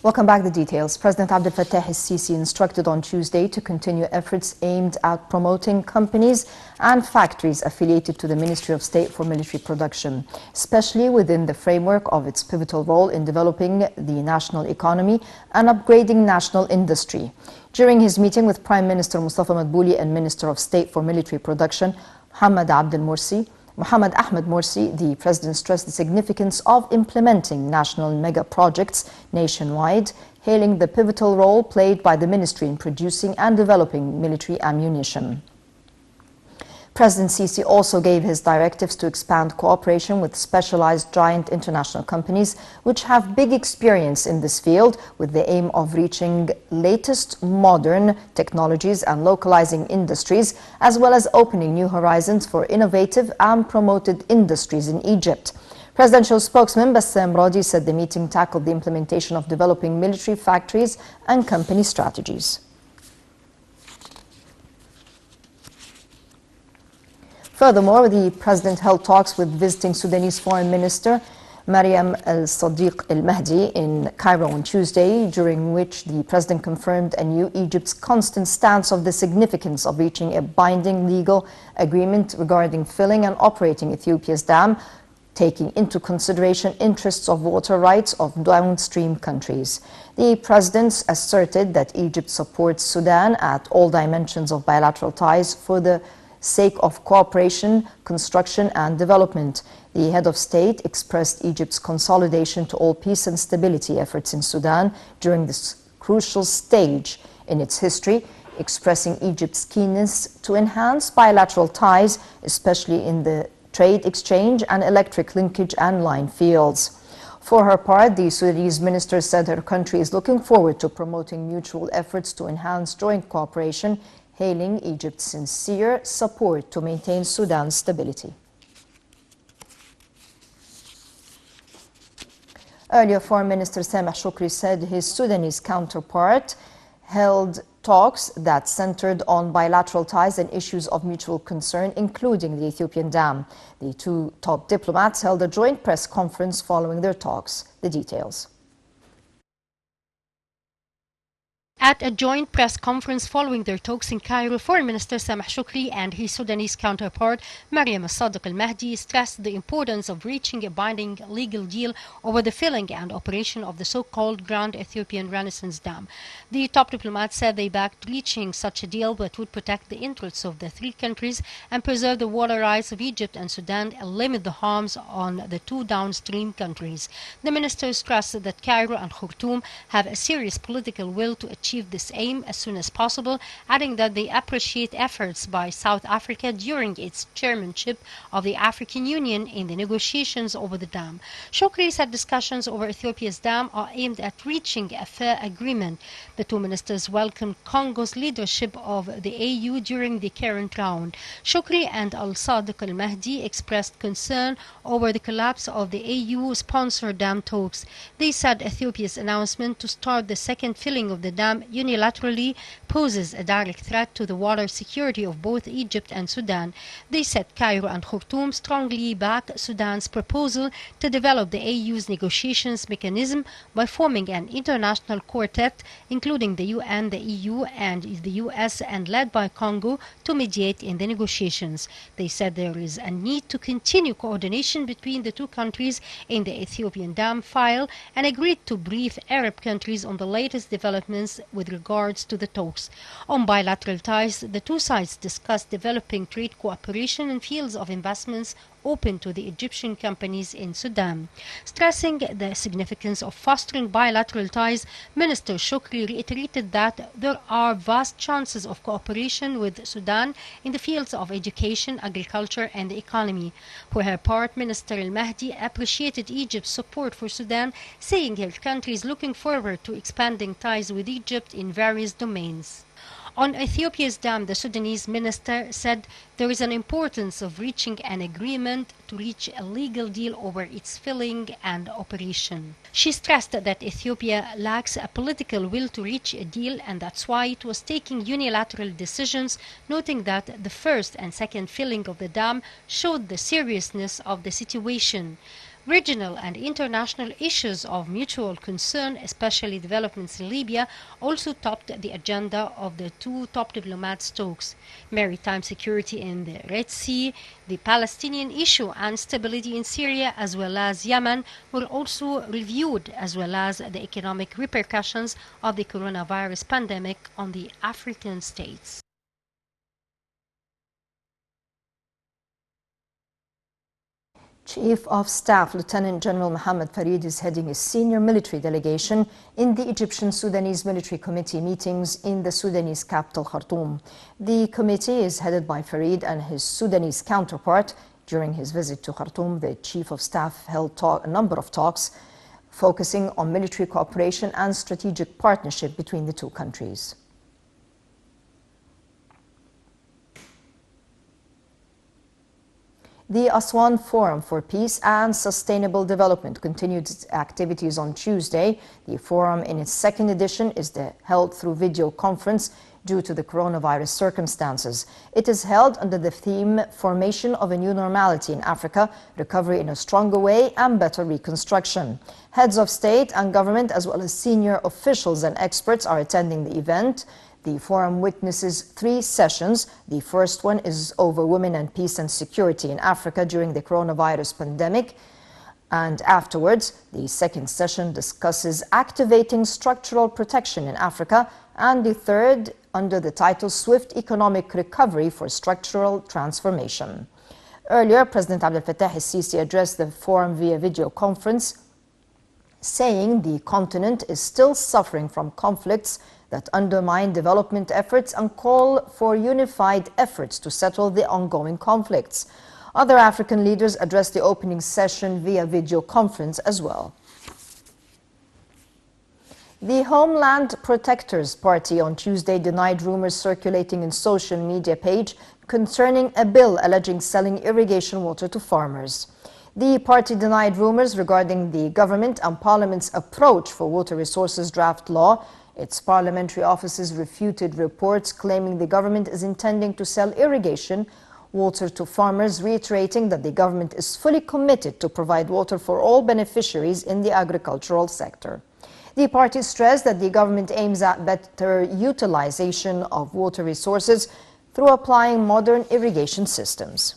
Welcome back. The details. President Abdel Fattah el-Sisi instructed on Tuesday to continue efforts aimed at promoting companies and factories affiliated to the Ministry of State for Military Production, especially within the framework of its pivotal role in developing the national economy and upgrading national industry. During his meeting with Prime Minister Mustafa Madbouli and Minister of State for Military Production, Mohammed Ahmed Morsi, the president stressed the significance of implementing national mega projects nationwide, hailing the pivotal role played by the ministry in producing and developing military ammunition. President Sisi also gave his directives to expand cooperation with specialized giant international companies which have big experience in this field, with the aim of reaching latest modern technologies and localizing industries, as well as opening new horizons for innovative and promoted industries in Egypt. Presidential spokesman Bassam Radi said the meeting tackled the implementation of developing military factories and company strategies. Furthermore, the president held talks with visiting Sudanese Foreign Minister Mariam al-Sadiq al-Mahdi in Cairo on Tuesday, during which the president confirmed anew Egypt's constant stance of the significance of reaching a binding legal agreement regarding filling and operating Ethiopia's dam, taking into consideration interests of water rights of downstream countries. The president asserted that Egypt supports Sudan at all dimensions of bilateral ties for the sake of cooperation, construction and development. The head of state expressed Egypt's consolidation to all peace and stability efforts in Sudan during this crucial stage in its history, expressing Egypt's keenness to enhance bilateral ties, especially in the trade exchange and electric linkage and line fields. For her part, the Sudanese minister said her country is looking forward to promoting mutual efforts to enhance joint cooperation, hailing Egypt's sincere support to maintain Sudan's stability. Earlier, Foreign Minister Sameh Shoukry said his Sudanese counterpart held talks that centered on bilateral ties and issues of mutual concern, including the Ethiopian dam. The two top diplomats held a joint press conference following their talks. The details. At a joint press conference following their talks in Cairo, Foreign Minister Sameh Shoukry and his Sudanese counterpart Mariam al-Sadiq al-Mahdi stressed the importance of reaching a binding legal deal over the filling and operation of the so-called Grand Ethiopian Renaissance Dam. The top diplomat said they backed reaching such a deal that would protect the interests of the three countries and preserve the water rights of Egypt and Sudan and limit the harms on the two downstream countries. The minister stressed that Cairo and Khartoum have a serious political will to achieve this aim as soon as possible, adding that they appreciate efforts by South Africa during its chairmanship of the African Union in the negotiations over the dam. Shoukry said discussions over Ethiopia's dam are aimed at reaching a fair agreement. The two ministers welcomed Congo's leadership of the AU during the current round. Shoukry and al-Sadiq al-Mahdi expressed concern over the collapse of the AU-sponsored dam talks. They said Ethiopia's announcement to start the second filling of the dam unilaterally poses a direct threat to the water security of both Egypt and Sudan. They said Cairo and Khartoum strongly back Sudan's proposal to develop the AU's negotiations mechanism by forming an international quartet, including the UN, the EU and the US, and led by Congo to mediate in the negotiations. They said there is a need to continue coordination between the two countries in the Ethiopian dam file and agreed to brief Arab countries on the latest developments with regards to the talks. On bilateral ties, the two sides discussed developing trade cooperation in fields of investments open to the Egyptian companies in Sudan. Stressing the significance of fostering bilateral ties, Minister Shoukry reiterated that there are vast chances of cooperation with Sudan in the fields of education, agriculture and the economy. For her part, Minister al-Mahdi appreciated Egypt's support for Sudan, saying her country is looking forward to expanding ties with Egypt in various domains. On Ethiopia's dam, the Sudanese minister said there is an importance of reaching an agreement to reach a legal deal over its filling and operation. She stressed that Ethiopia lacks a political will to reach a deal, and that's why it was taking unilateral decisions, noting that the first and second filling of the dam showed the seriousness of the situation. Regional and international issues of mutual concern, especially developments in Libya, also topped the agenda of the two top diplomats' talks. Maritime security in the Red Sea, the Palestinian issue and stability in Syria as well as Yemen were also reviewed, as well as the economic repercussions of the coronavirus pandemic on the African states. Chief of Staff Lieutenant General Mohammed Farid is heading a senior military delegation in the Egyptian-Sudanese Military Committee meetings in the Sudanese capital Khartoum. The committee is headed by Farid and his Sudanese counterpart. During his visit to Khartoum, the Chief of Staff held a number of talks focusing on military cooperation and strategic partnership between the two countries. The Aswan Forum for Peace and Sustainable Development continued its activities on Tuesday. The forum in its second edition is held through video conference due to the coronavirus circumstances. It is held under the theme Formation of a New Normality in Africa, Recovery in a Stronger Way and Better Reconstruction. Heads of state and government as well as senior officials and experts are attending the event. The forum witnesses 3 sessions. The first one is over women and peace and security in Africa during the coronavirus pandemic. And afterwards, the second session discusses activating structural protection in Africa, and the third under the title Swift Economic Recovery for Structural Transformation. Earlier, President Abdel Fattah el-Sisi addressed the forum via video conference, saying the continent is still suffering from conflicts that undermine development efforts and call for unified efforts to settle the ongoing conflicts. Other African leaders addressed the opening session via video conference as well. The Homeland Protectors Party on Tuesday denied rumors circulating in social media page concerning a bill alleging selling irrigation water to farmers. The party denied rumors regarding the government and Parliament's approach for water resources draft law. Its parliamentary offices refuted reports claiming the government is intending to sell irrigation water to farmers, reiterating that the government is fully committed to provide water for all beneficiaries in the agricultural sector. The party stressed that the government aims at better utilization of water resources through applying modern irrigation systems.